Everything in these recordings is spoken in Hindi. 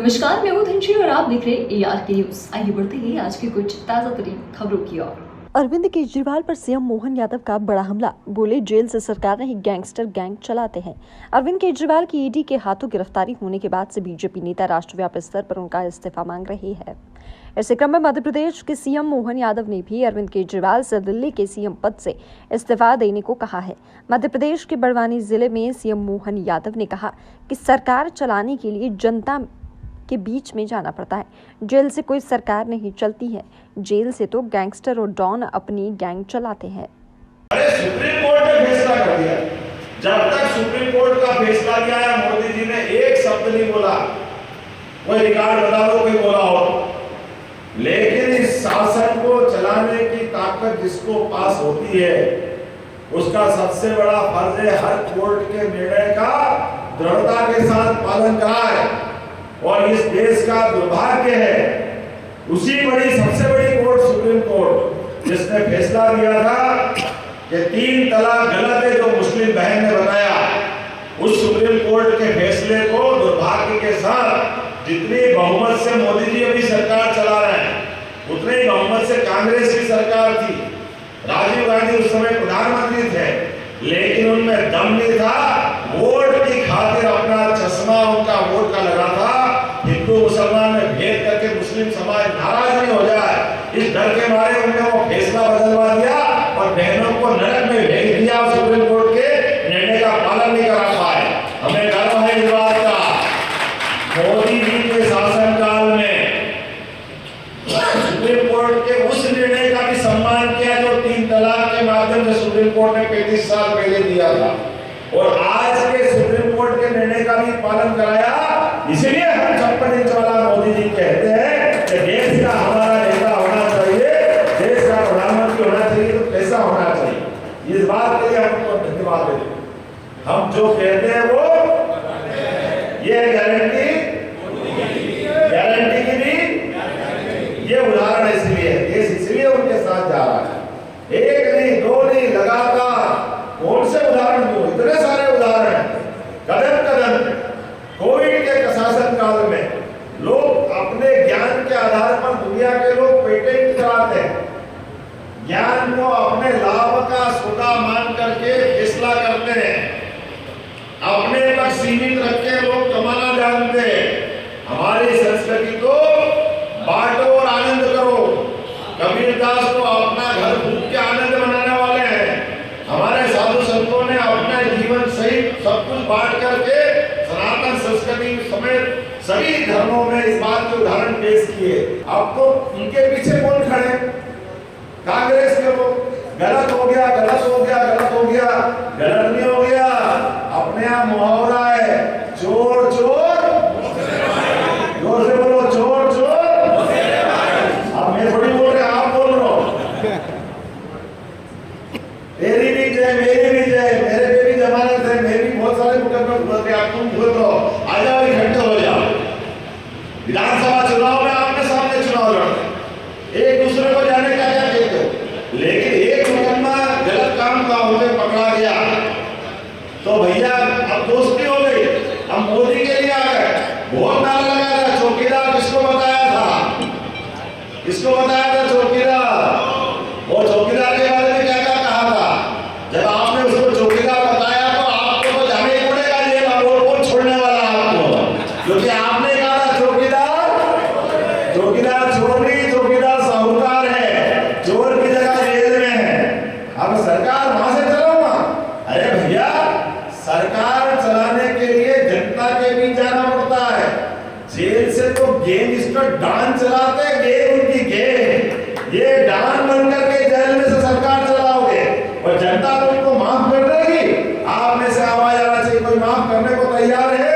नमस्कार, मैं हूं धनश्री और आप देख रहे हैं ARK न्यूज। आइए बढ़ते हैं आज की कुछ ताजा तरीन खबरों की ओर। अरविंद केजरीवाल पर सीएम मोहन यादव का बड़ा हमला। बोले, जेल से सरकार नहीं, गैंगस्टर गैंग चलाते हैं। अरविंद केजरीवाल की ईडी के हाथों गिरफ्तारी होने के बाद से बीजेपी नेता राष्ट्रव्यापी स्तर पर उनका इस्तीफा मांग रहे हैं। इसी क्रम में मध्य प्रदेश के सीएम मोहन यादव ने भी अरविंद केजरीवाल से दिल्ली के सीएम पद से इस्तीफा देने को कहा है। मध्य प्रदेश के बड़वानी जिले में सीएम मोहन यादव ने कहा कि सरकार चलाने के लिए जनता के बीच में जाना पड़ता है। जेल से कोई सरकार नहीं चलती है, जेल से तो गैंगस्टर और डॉन अपनी गैंग चलाते हैं। अरे सुप्रीम कोर्ट ने फैसला कर दिया। जब तक सुप्रीम कोर्ट का फैसला किया है, मोदी जी ने एक शब्द नहीं बोला। कोई रिकॉर्ड बता दो कोई बोला हो। लेकिन इस शासन को चलाने की ताकत जिसको पास होती है, उसका सबसे बड़ा फर्ज है हर कोर्ट के निर्णय का दृढ़ता के साथ पालन कराए। और इस देश का दुर्भाग्य है, उसी सबसे बड़ी कोर्ट सुप्रीम कोर्ट जिसने फैसला दिया था कि 3 तलाक गलत है जो मुस्लिम बहन ने बताया, उस सुप्रीम कोर्ट के फैसले को दुर्भाग्य के साथ जितनी बहुमत से मोदी जी अभी सरकार चला रहे हैं, उतने ही बहुमत से कांग्रेस की सरकार थी। राजीव गांधी उस समय प्रधानमंत्री थे, लेकिन उनमें दम नहीं था। वोट की खातिर अपना चश्मा उनका वोट का लगा था। हिंदू मुसलमान में भेद करके मुस्लिम समाज नाराज नहीं हो जाए, इस डर के मारे उन्होंने वो फैसला बदलवा दिया और बहनों को नरक में भेज दिया। सुप्रीम कोर्ट के निर्णय का पालन नहीं करा पाए। हमें गर्व है इस बात का। मोदी जी के शासनकाल में सुप्रीम कोर्ट के उस निर्णय का भी सम्मान किया जो 3 तलाक के माध्यम से सुप्रीम कोर्ट ने 35 साल पहले दिया था, और आज के सुप्रीम कोर्ट के निर्णय का भी पालन कराया। इसलिए हम 56 इंच वाला मोदी जी कहते हैं कि देश का हमारा नेता होना चाहिए, देश का प्रधानमंत्री होना चाहिए, तो कैसा होना चाहिए, इस बात के लिए हमको धन्यवाद देते हैं। हम जो कहते हैं वो ये गारंटी की भी ये उदाहरण है। इसलिए देश इसलिए उनके साथ जा रहा है। एक नहीं, 2 नहीं, लगातार कौन से उदाहरण दो, इतने सारे उदाहरण हैं। कदम कदम कोविड के शासन काल में लोग अपने ज्ञान के आधार पर, दुनिया के लोग पेटेंट कराते हैं, ज्ञान को अपने लाभ का सौदा मान करके फैसला करते हैं, अपने तक सीमित रख के लोग कमाना जानते हैं। हमारी संस्कृति तो बांटो और आनंद करो। कबीरदास को अपना घर फूंक के आनंद मनाने वाले हैं। हमारे साधु संतों ने अपना जीवन सहित सब कुछ बांट करके सनातन संस्कृति समेत सभी धर्मों में इस बात के उदाहरण पेश किए। अब तो उनके पीछे कौन खड़े? कांग्रेस के लोग। गलत हो गया, गलत हो गया, गलत हो गया। गलत नहीं हो गया, अपने यहाँ मुहावरा है, चोर चोर, जोर से बोलो, चोर चोर। अब मैं थोड़ी बोल रहा, आप बोल रहे हो। तेरी भी जय, मेरी भी जय, मेरे पे भी जमानत है, मेरे भी बहुत सारे मुकदमे खुल गए। आप तुम बोल रहे हो, आ जाओ, इकट्ठे हो जाओ। विधानसभा चुनाव में आमने सामने चुनाव लड़ते, एक दूसरे को जाने का क्या कहते हो। लेकिन एक मुकदमा गलत काम का होकर पकड़ा गया तो भैया अब दोस्ती हो गई। हम मोदी के लिए आ गए, बहुत नारा लगा था। चौकीदार किसको बताया था? किसको बताया था? चौकीदार। वो चौकीदार के बारे में क्या क्या कहा था? जब आपने उसको चौकीदार बताया तो आपको तो जाने ही पड़ेगा जेल, और वो कौन छोड़ने वाला आपको? क्योंकि आपने कहा था चौकीदार, चौकीदार चोर नहीं, चौकीदार साहूकार है, चोर की जगह जेल में है। अब सरकार वहां से चलाऊंगा। अरे भैया, सरकार चलाने के लिए जनता के बीच जाना पड़ता है। जेल से तो गैंगस्टर डान चलाते हैं, गैंग उनकी गैंग। ये डान बनकर के जेल में से सरकार चलाओगे और जनता तो उनको माफ कर देगी। आप में से आवाज आना चाहिए, कोई माफ करने को तैयार है?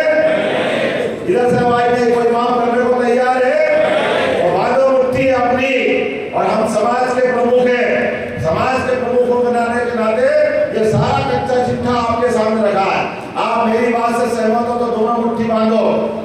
इधर से आवाज नहीं, कोई माफ करने को तैयार है? और बांधो मुट्ठी अपनी। और हम समाज के प्रमुख हैं, समाज के प्रमुखों बनाने के नाते ये सारा कच्चा चिट्ठा आपके सामने रखा है। आप मेरी बात से सहमत हो तो दोनों मुट्ठी बांधो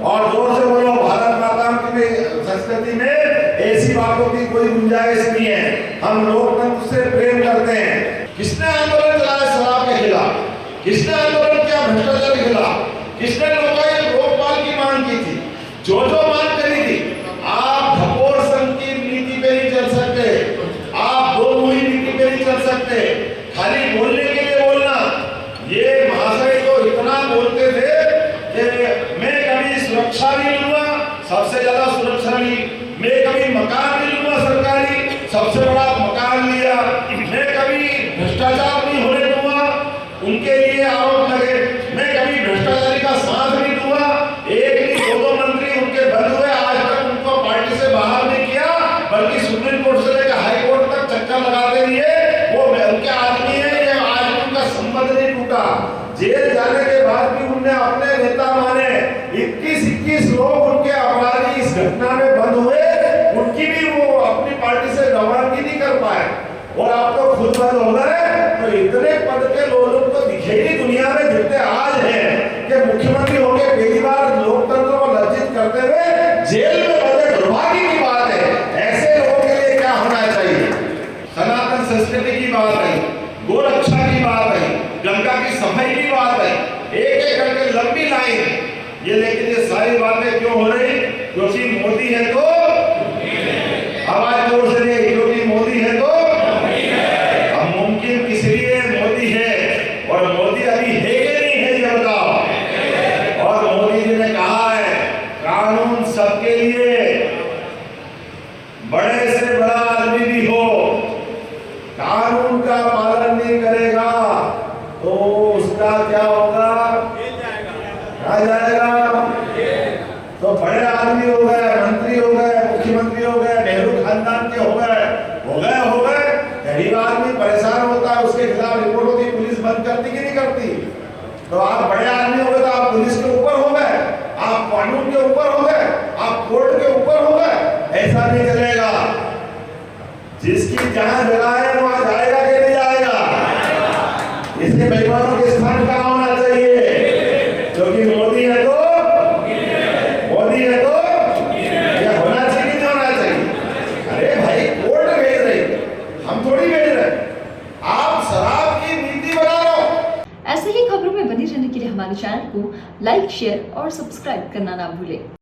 और जोर से बोलो, भारत माता की संस्कृति में ऐसी बातों की कोई गुंजाइश नहीं है। हम लोकतंत्र से प्रेम करते हैं। किसने आंदोलन चलाया शराब के खिलाफ? किसने आंदोलन किया भ्रष्टाचार के खिलाफ? किसने लोकायुक्त लोकपाल की मांग की थी? जो बात करी थी, आप घपोर संघ की नीति पे नहीं चल सकते, आप दो मुही नीति पे नहीं चल सकते, खाली बोलने के लिए बोलना। ये महाशय तो इतना बोलते थे कि मैं कभी सुरक्षा नहीं लूंगा, सबसे ज्यादा सुरक्षा ली, मैं कभी मकान नहीं लूंगा सरकारी, सबसे बड़ा मकान लिया, मैं कभी भ्रष्टाचार नहीं होने दूंगा, उनके लिए आरोप लगे, मैं कभी भ्रष्टाचारी का साथ नहीं दूंगा। एक नहीं दो मंत्री उनके बंद हुए, आज तक उनको पार्टी से बाहर नहीं किया, बल्कि सुप्रीम कोर्ट से लेकर हाई कोर्ट तक चक्कर लगाते रहिए। वो उनके आदमी है, ये आज उनका संबंध नहीं टूटा। जेल जाने के बाद भी उन्हें अपने नेता माने, 21 लोग उनके अपराधी इस घटना में बंद हुए, उनकी भी वो अपनी पार्टी से रवानगी नहीं कर पाए, और आप तो खुद बंद हो गए। तो इतने पद के लोग तो दिखे ही दुनिया में जितने आज हैं कि मुख्यमंत्री होके पहली बार लोकतंत्र को लज्जित करते हुए जेल में बंदे, दुर्भाग्य की बात है। ऐसे लोगों के लिए क्या होना चाहिए? सनातन संस्कृति की बात है, गोरक्षा की बात है, गंगा की सफाई की बात है, एक एक करके लंबी लाइन ये। लेकिन ये सारी बातें क्यों हो रही? क्योंकि मोदी है तो आवाज जोर से नहीं, क्योंकि मोदी है तो हम मुमकिन किस लिए मोदी है, और मोदी अभी है कि नहीं है ये बताओ। और मोदी जी ने कहा है कानून सबके लिए, बड़े से बड़ा आदमी भी हो, कानून का पालन नहीं करेगा तो उसका क्या होगा? आ जाएगा। तो बड़े आदमी हो गए, मंत्री हो गए, मुख्यमंत्री हो गए, नेहरू खानदान के हो गए, गरीब आदमी परेशान होता है, उसके खिलाफ रिपोर्ट होती, पुलिस बंद करती कि नहीं करती? तो आप बड़े आदमी हो गए तो आप पुलिस के ऊपर हो गए, आप कानून के ऊपर हो गए, आप कोर्ट के ऊपर हो गए। ऐसा नहीं चलेगा। जिसकी जहां जगह है वहां जाएगा कि नहीं जाएगा? इसके बेईमानों के स्थान कहां होना चाहिए? क्योंकि मोदी है तो यह होना चाहिए कि नहीं होना चाहिए? अरे भाई कोर्ट भेज रही, हम थोड़ी भेज रहे, आप शराब की नीति बना लो। ऐसे ही खबरों में बने रहने के लिए हमारे चैनल को लाइक, शेयर और सब्सक्राइब करना ना भूलें।